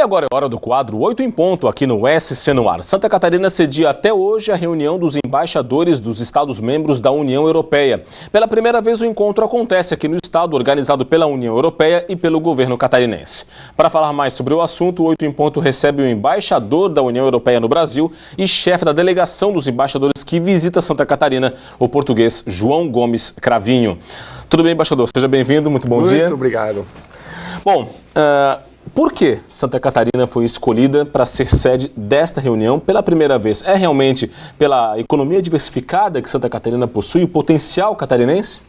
agora é hora do quadro 8 em ponto aqui no SC no Ar. Santa Catarina cedia até hoje a reunião dos embaixadores dos Estados-membros da União Europeia. Pela primeira vez o encontro acontece aqui no estado, organizado pela União Europeia e pelo governo catarinense. Para falar mais sobre o assunto, o 8 em ponto recebe o embaixador da União Europeia no Brasil e chefe da delegação dos embaixadores que visita Santa Catarina, o português João Gomes Cravinho. Tudo bem, embaixador? Seja bem-vindo, muito bom dia. Muito obrigado. Bom, por que Santa Catarina foi escolhida para ser sede desta reunião pela primeira vez? É realmente pela economia diversificada que Santa Catarina possui, o potencial catarinense?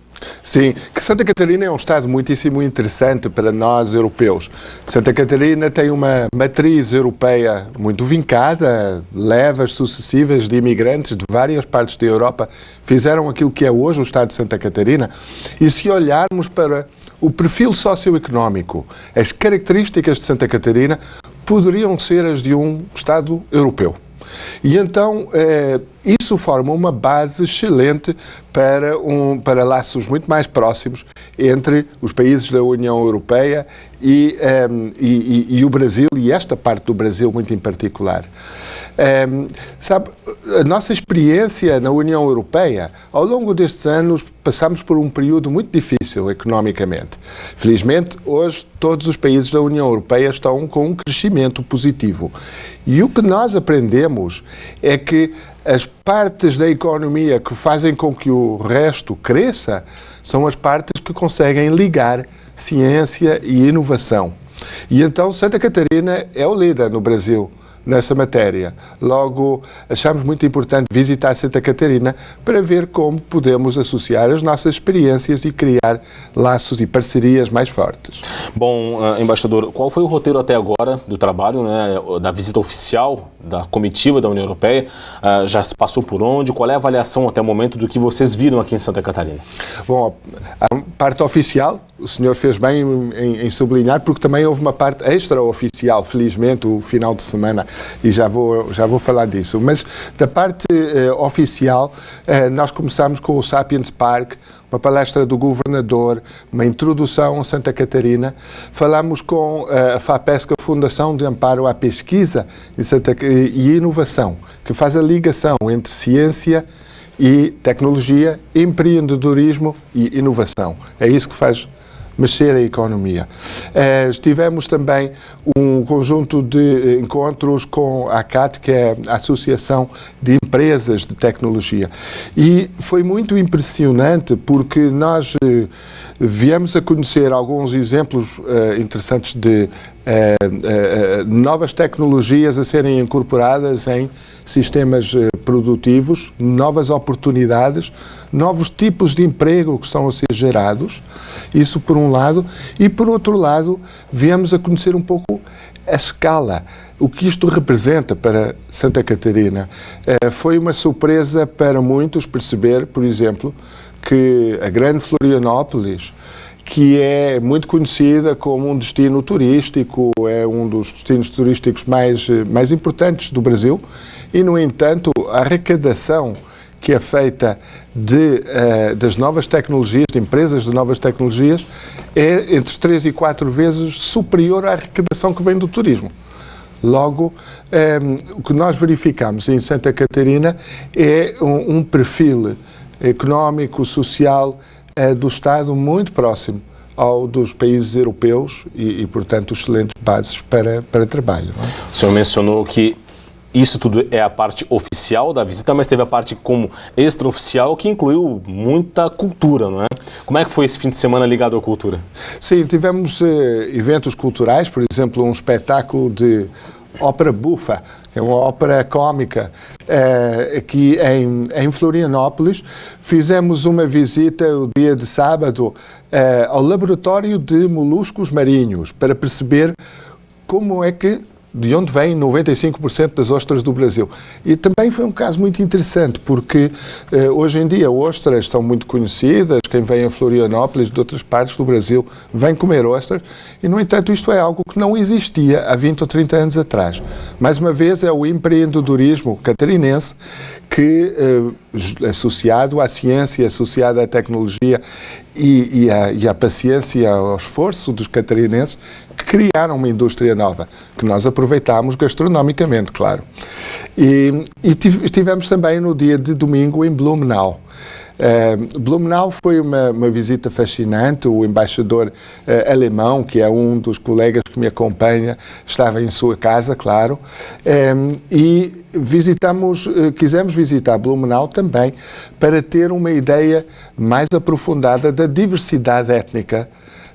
Sim, que Santa Catarina é um estado muitíssimo interessante para nós europeus. Santa Catarina tem uma matriz europeia muito vincada, levas sucessivas de imigrantes de várias partes da Europa fizeram aquilo que é hoje o estado de Santa Catarina. E se olharmos para o perfil socioeconómico, as características de Santa Catarina poderiam ser as de um estado europeu. E então isso forma uma base excelente para laços muito mais próximos entre os países da União Europeia e o Brasil, e esta parte do Brasil muito em particular. Sabe, a nossa experiência na União Europeia, ao longo destes anos, passamos por um período muito difícil economicamente. Felizmente, hoje, todos os países da União Europeia estão com um crescimento positivo. E o que nós aprendemos é que as partes da economia que fazem com que o resto cresça são as partes que conseguem ligar ciência e inovação. E então Santa Catarina é o líder no Brasil nessa matéria. Logo, achamos muito importante visitar Santa Catarina para ver como podemos associar as nossas experiências e criar laços e parcerias mais fortes. Bom, embaixador, qual foi o roteiro até agora do trabalho, da visita oficial da comitiva da União Europeia? Já se passou por onde? Qual é a avaliação até o momento do que vocês viram aqui em Santa Catarina? Bom, a parte oficial, o senhor fez bem em sublinhar, porque também houve uma parte extraoficial, felizmente, o final de semana, e já vou falar disso. Mas da parte oficial, nós começamos com o Sapiens Park, uma palestra do governador, uma introdução a Santa Catarina. Falamos com a FAPESC, a Fundação de Amparo à Pesquisa e Inovação, que faz a ligação entre ciência e tecnologia, empreendedorismo e inovação. É isso que faz mexer a economia. Tivemos também um conjunto de encontros com a ACAT, que é a Associação de Empresas de Tecnologia. E foi muito impressionante porque nós viemos a conhecer alguns exemplos interessantes de novas tecnologias a serem incorporadas em sistemas produtivos, novas oportunidades, novos tipos de emprego que estão a ser gerados, isso por um lado, e por outro lado viemos a conhecer um pouco a escala, o que isto representa para Santa Catarina. Foi uma surpresa para muitos perceber, por exemplo, que a Grande Florianópolis, que é muito conhecida como um destino turístico, é um dos destinos turísticos mais importantes do Brasil, e, no entanto, a arrecadação que é feita das novas tecnologias, de empresas de novas tecnologias, é entre 3 e 4 vezes superior à arrecadação que vem do turismo. Logo, o que nós verificamos em Santa Catarina é um perfil económico, social, do Estado muito próximo ao dos países europeus e portanto, excelentes bases para trabalho. Não é? O senhor mencionou que isso tudo é a parte oficial da visita, mas teve a parte como extraoficial que incluiu muita cultura, não é? Como é que foi esse fim de semana ligado à cultura? Sim, tivemos eventos culturais, por exemplo, um espetáculo de ópera bufa, é uma ópera cómica, aqui em Florianópolis. Fizemos uma visita o dia de sábado ao laboratório de moluscos marinhos para perceber como é que de onde vêm 95% das ostras do Brasil. E também foi um caso muito interessante, porque hoje em dia ostras são muito conhecidas, quem vem a Florianópolis de outras partes do Brasil vem comer ostras, e no entanto isto é algo que não existia há 20 ou 30 anos atrás. Mais uma vez é o empreendedorismo catarinense que, associado à ciência, associado à tecnologia e a paciência e ao esforço dos catarinenses que criaram uma indústria nova, que nós aproveitámos gastronomicamente, claro. E estivemos também no dia de domingo em Blumenau. Blumenau foi uma visita fascinante. O embaixador alemão, que é um dos colegas que me acompanha, estava em sua casa, claro, e quisemos visitar Blumenau também para ter uma ideia mais aprofundada da diversidade étnica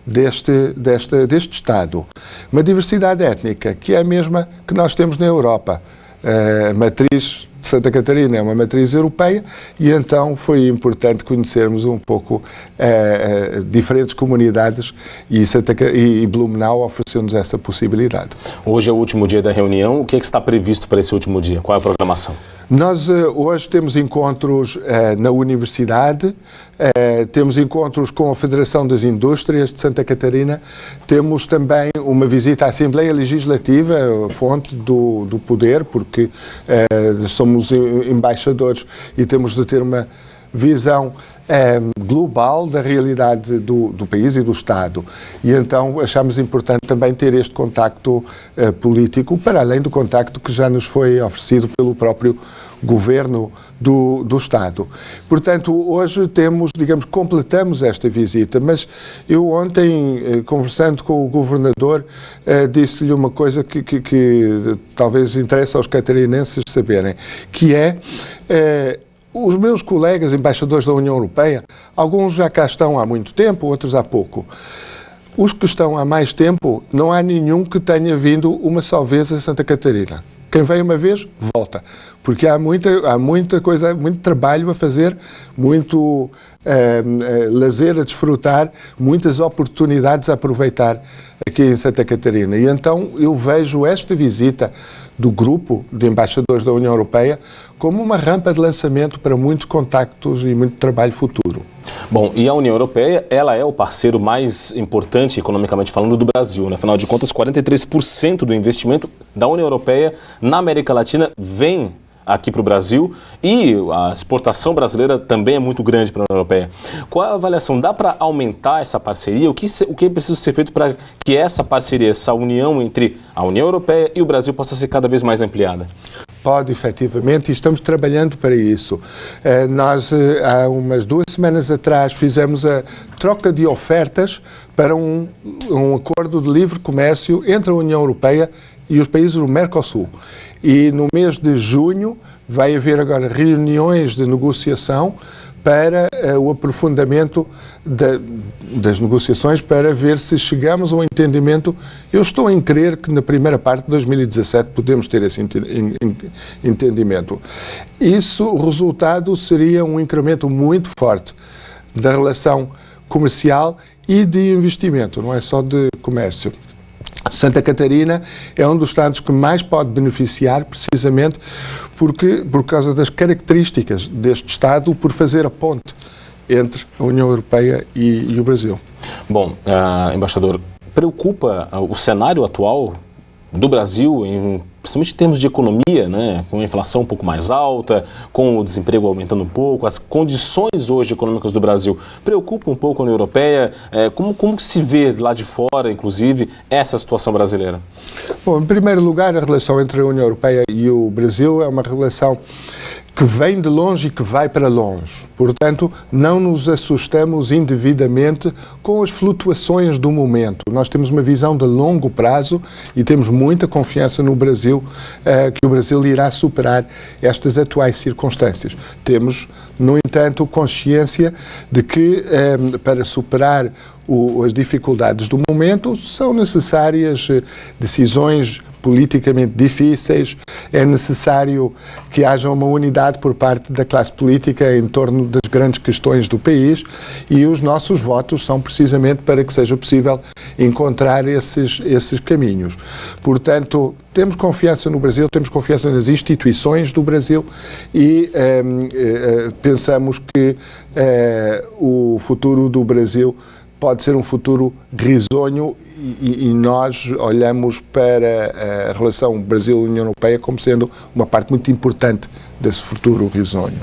deste Estado. Uma diversidade étnica que é a mesma que nós temos na Europa. A matriz de Santa Catarina é uma matriz europeia e então foi importante conhecermos um pouco diferentes comunidades e Blumenau ofereceu-nos essa possibilidade. Hoje é o último dia da reunião. O que está previsto para esse último dia? Qual é a programação? Nós hoje temos encontros na Universidade, temos encontros com a Federação das Indústrias de Santa Catarina, temos também uma visita à Assembleia Legislativa, a fonte do poder, porque somos embaixadores e temos de ter uma visão global da realidade do país e do Estado. E então achamos importante também ter este contacto político, para além do contacto que já nos foi oferecido pelo próprio Governo do Estado. Portanto, hoje completamos esta visita, mas eu ontem, conversando com o Governador, disse-lhe uma coisa que talvez interesse aos catarinenses saberem, que é os meus colegas embaixadores da União Europeia, alguns já cá estão há muito tempo, outros há pouco. Os que estão há mais tempo, não há nenhum que tenha vindo uma só vez a Santa Catarina. Quem vem uma vez, volta. Porque há muita coisa, muito trabalho a fazer, muito lazer a desfrutar, muitas oportunidades a aproveitar aqui em Santa Catarina. E então eu vejo esta visita do grupo de embaixadores da União Europeia como uma rampa de lançamento para muitos contactos e muito trabalho futuro. Bom, e a União Europeia, ela é o parceiro mais importante, economicamente falando, do Brasil, né? Afinal de contas, 43% do investimento da União Europeia na América Latina vem aqui para o Brasil e a exportação brasileira também é muito grande para a União Europeia. Qual é a avaliação? Dá para aumentar essa parceria? O que é preciso ser feito para que essa parceria, essa união entre a União Europeia e o Brasil possa ser cada vez mais ampliada? Pode, efetivamente, e estamos trabalhando para isso. Nós, há umas 2 semanas atrás, fizemos a troca de ofertas para um acordo de livre comércio entre a União Europeia e os países do Mercosul. E no mês de junho vai haver agora reuniões de negociação para o aprofundamento das negociações, para ver se chegamos a um entendimento. Eu estou em crer que na primeira parte de 2017 podemos ter esse entendimento. O resultado seria um incremento muito forte da relação comercial e de investimento, não é só de comércio. Santa Catarina é um dos estados que mais pode beneficiar, precisamente por causa das características deste estado, por fazer a ponte entre a União Europeia e o Brasil. Bom, embaixador, preocupa o cenário atual do Brasil, principalmente em termos de economia, né, com a inflação um pouco mais alta, com o desemprego aumentando um pouco, as condições hoje econômicas do Brasil preocupam um pouco a União Europeia? Como se vê lá de fora, inclusive, essa situação brasileira? Bom, em primeiro lugar, a relação entre a União Europeia e o Brasil é uma relação que vem de longe e que vai para longe. Portanto, não nos assustamos indevidamente com as flutuações do momento. Nós temos uma visão de longo prazo e temos muita confiança no Brasil, que o Brasil irá superar estas atuais circunstâncias. Temos, no entanto, consciência de que, para superar as dificuldades do momento, são necessárias decisões politicamente difíceis, é necessário que haja uma unidade por parte da classe política em torno das grandes questões do país, e os nossos votos são precisamente para que seja possível encontrar esses caminhos. Portanto, temos confiança no Brasil, temos confiança nas instituições do Brasil e pensamos que o futuro do Brasil pode ser um futuro risonho e nós olhamos para a relação Brasil-União Europeia como sendo uma parte muito importante desse futuro risonho.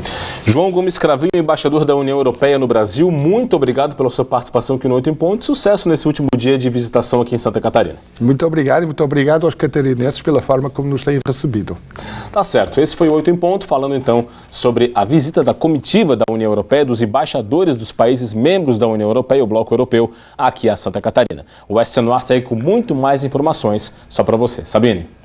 João Gomes Cravinho, embaixador da União Europeia no Brasil, muito obrigado pela sua participação aqui no 8 em Ponto. Sucesso nesse último dia de visitação aqui em Santa Catarina. Muito obrigado e muito obrigado aos catarinenses pela forma como nos têm recebido. Tá certo. Esse foi o 8 em Ponto, falando então sobre a visita da comitiva da União Europeia, dos embaixadores dos países membros da União Europeia, o Bloco Europeu, aqui a Santa Catarina. O SC no Ar segue com muito mais informações só para você. Sabine.